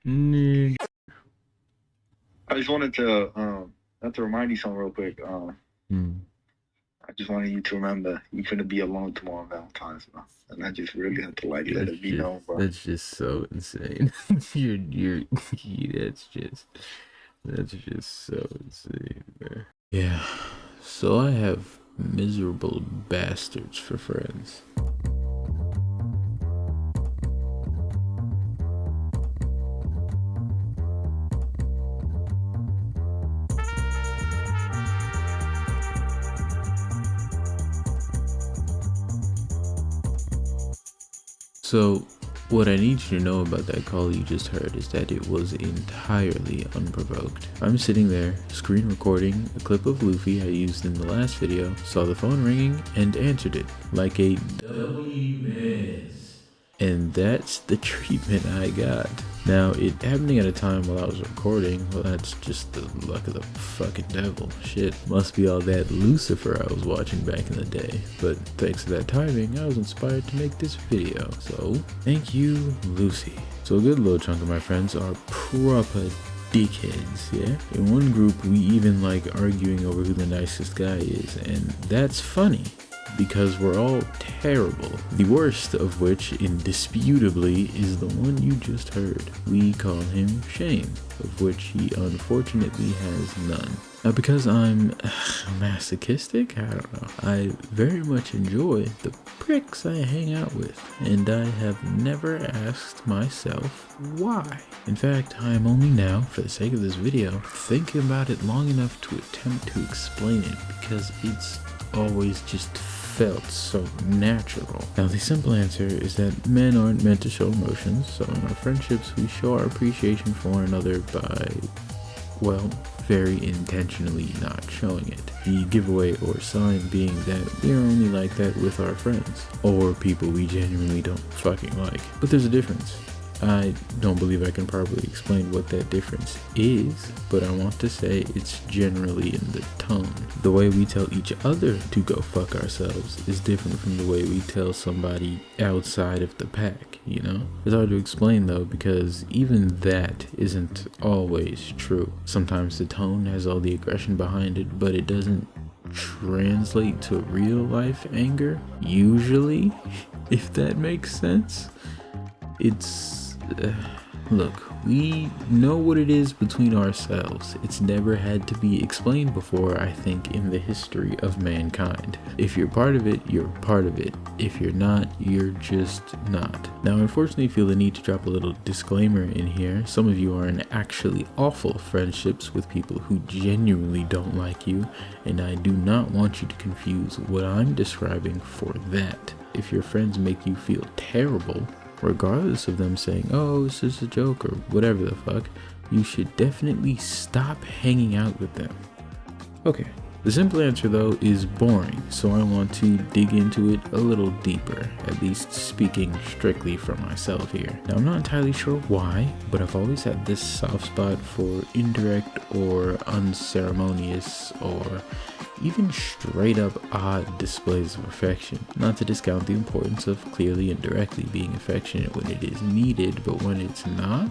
Nigga. I just wanted to not to remind you something real quick. Hmm. I just wanted you to remember you finna be alone tomorrow on Valentine's, bro. And I just really had to like let That's it be just known, bro. that's just so insane. you're that's just so insane, man. Yeah. So I have miserable bastards for friends. So, what I need you to know about that call you just heard is that it was entirely unprovoked. I'm sitting there, screen recording a clip of Luffy I used in the last video, saw the phone ringing, and answered it like a dumbass. And that's the treatment I got. Now, it happening at a time while I was recording, well, that's just the luck of the fucking devil. Shit, must be all that Lucifer I was watching back in the day. But thanks to that timing, I was inspired to make this video. So, thank you, Lucy. So a good little chunk of my friends are proper dickheads, yeah? In one group, we even like arguing over who the nicest guy is, and that's funny because we're all terrible. The worst of which, indisputably, is the one you just heard. We call him Shame, of which he unfortunately has none. Now, because I'm masochistic, I don't know, I very much enjoy the pricks I hang out with, and I have never asked myself why. In fact, I am only now, for the sake of this video, thinking about it long enough to attempt to explain it, because it's always just felt so natural. Now, the simple answer is that men aren't meant to show emotions, so in our friendships we show our appreciation for one another by, well, very intentionally not showing it. The giveaway or sign being that we're only like that with our friends, or people we genuinely don't fucking like. But there's a difference. I don't believe I can properly explain what that difference is, but I want to say it's generally in the tone. The way we tell each other to go fuck ourselves is different from the way we tell somebody outside of the pack, you know? It's hard to explain though, because even that isn't always true. Sometimes the tone has all the aggression behind it, but it doesn't translate to real life anger, usually, if that makes sense. Look, we know what it is between ourselves. It's never had to be explained before, I think, in the history of mankind. If you're part of it, you're part of it. If you're not, you're just not. Now, unfortunately, I feel the need to drop a little disclaimer in here. Some of you are in actually awful friendships with people who genuinely don't like you, and I do not want you to confuse what I'm describing for that. If your friends make you feel terrible, regardless of them saying, oh, it's just a joke or whatever the fuck, you should definitely stop hanging out with them. Okay, the simple answer though is boring, so I want to dig into it a little deeper, at least speaking strictly for myself here. Now, I'm not entirely sure why, but I've always had this soft spot for indirect or unceremonious or even straight up odd displays of affection. Not to discount the importance of clearly and directly being affectionate when it is needed, but when it's not,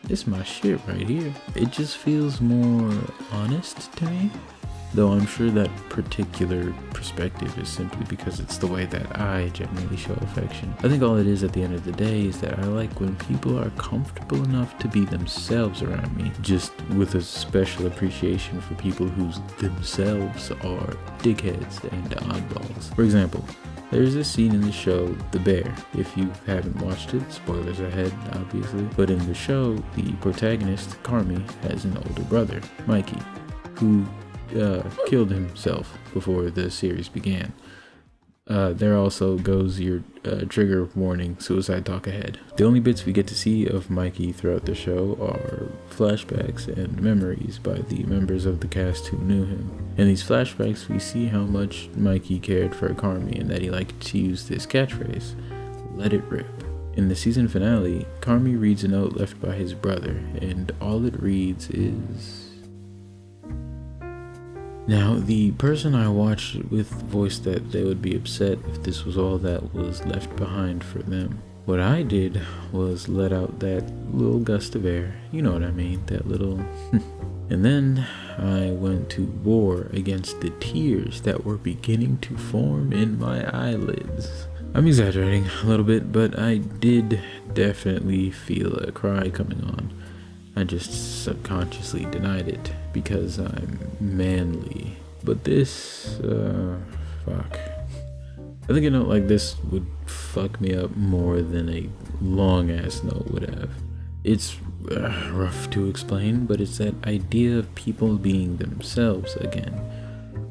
it's my shit right here. It just feels more honest to me. Though I'm sure that particular perspective is simply because it's the way that I generally show affection. I think all it is at the end of the day is that I like when people are comfortable enough to be themselves around me, just with a special appreciation for people who themselves are dickheads and oddballs. For example, there's this scene in the show, The Bear. If you haven't watched it, spoilers ahead, obviously. But in the show, the protagonist, Carmy, has an older brother, Mikey, who killed himself before the series began. There also goes your trigger warning, suicide talk ahead. The only bits we get to see of Mikey throughout the show are flashbacks and memories by the members of the cast who knew him. In these flashbacks, we see how much Mikey cared for Carmy and that he liked to use this catchphrase, let it rip. In the season finale, Carmy reads a note left by his brother, and all it reads is... Now, the person I watched with voiced that they would be upset if this was all that was left behind for them. What I did was let out that little gust of air, you know what I mean, that little and then I went to war against the tears that were beginning to form in my eyelids. I'm exaggerating a little bit, but I did definitely feel a cry coming on. I just subconsciously denied it because I'm manly. But this, fuck. I think a note like this would fuck me up more than a long ass note would have. It's rough to explain, but it's that idea of people being themselves again.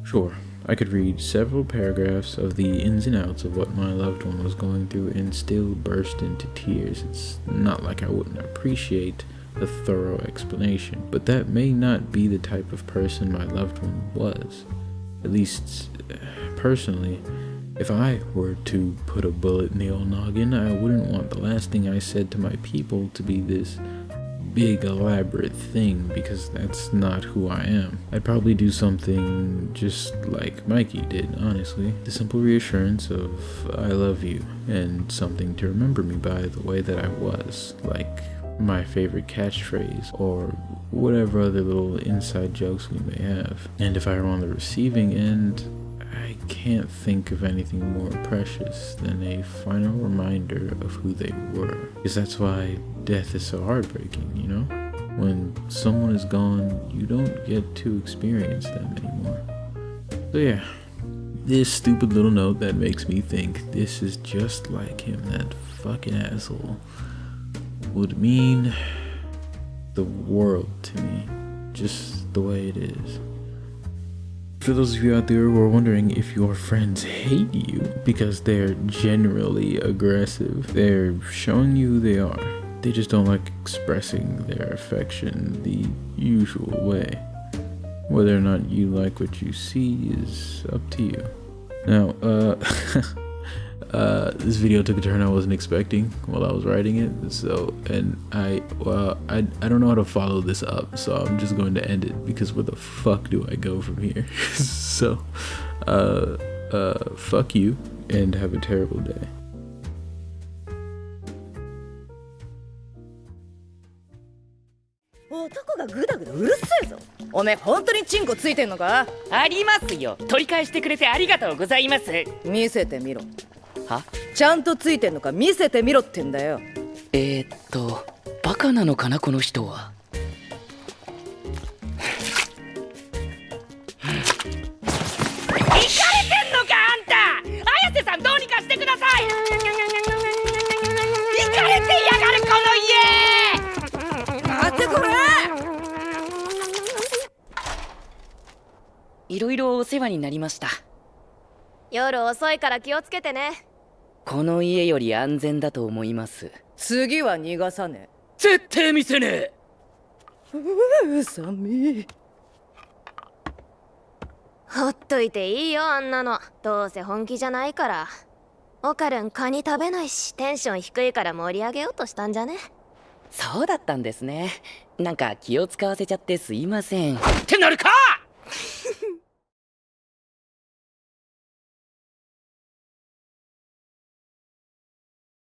Sure, I could read several paragraphs of the ins and outs of what my loved one was going through and still burst into tears. It's not like I wouldn't appreciate a thorough explanation, but that may not be the type of person my loved one was. At least, personally, if I were to put a bullet in the old noggin, I wouldn't want the last thing I said to my people to be this big elaborate thing, because that's not who I am. I'd probably do something just like Mikey did, honestly. The simple reassurance of I love you, and something to remember me by the way that I was, like my favorite catchphrase, or whatever other little inside jokes we may have. And if I were on the receiving end, I can't think of anything more precious than a final reminder of who they were. Because that's why death is so heartbreaking, you know? When someone is gone, you don't get to experience them anymore. So yeah, this stupid little note that makes me think this is just like him, that fucking asshole, would mean the world to me, just the way it is. For those of you out there who are wondering if your friends hate you because they're generally aggressive, they're showing you who they are. They just don't like expressing their affection the usual way. Whether or not you like what you see is up to you. Now, this video took a turn I wasn't expecting while I was writing it, so, and I don't know how to follow this up, so I'm just going to end it, because where the fuck do I go from here? So, fuck you, and have a terrible day. 男がグダグダうるせえぞ。おめえ本当にチンコついてんのか？ありますよ。取り返してくれてありがとうございます。見せてみろ。は？ちゃんとついてんのか見せてみろってんだよ。バカなのかなこの人は。イカれてんのかあんた！綾瀬さんどうにかしてください！イカれてやがるこの家！待ってこれ！いろいろお世話になりました。夜遅いから気をつけてね。この家より安全だと思います。次は逃がさねえ。絶対見せねえ。うさみ。ほっといていいよあんなの。どうせ本気じゃないから。オカルンカニ食べないし、テンション低いから盛り上げようとしたんじゃね？そうだったんですね。なんか気を使わせちゃってすいません。ってなるか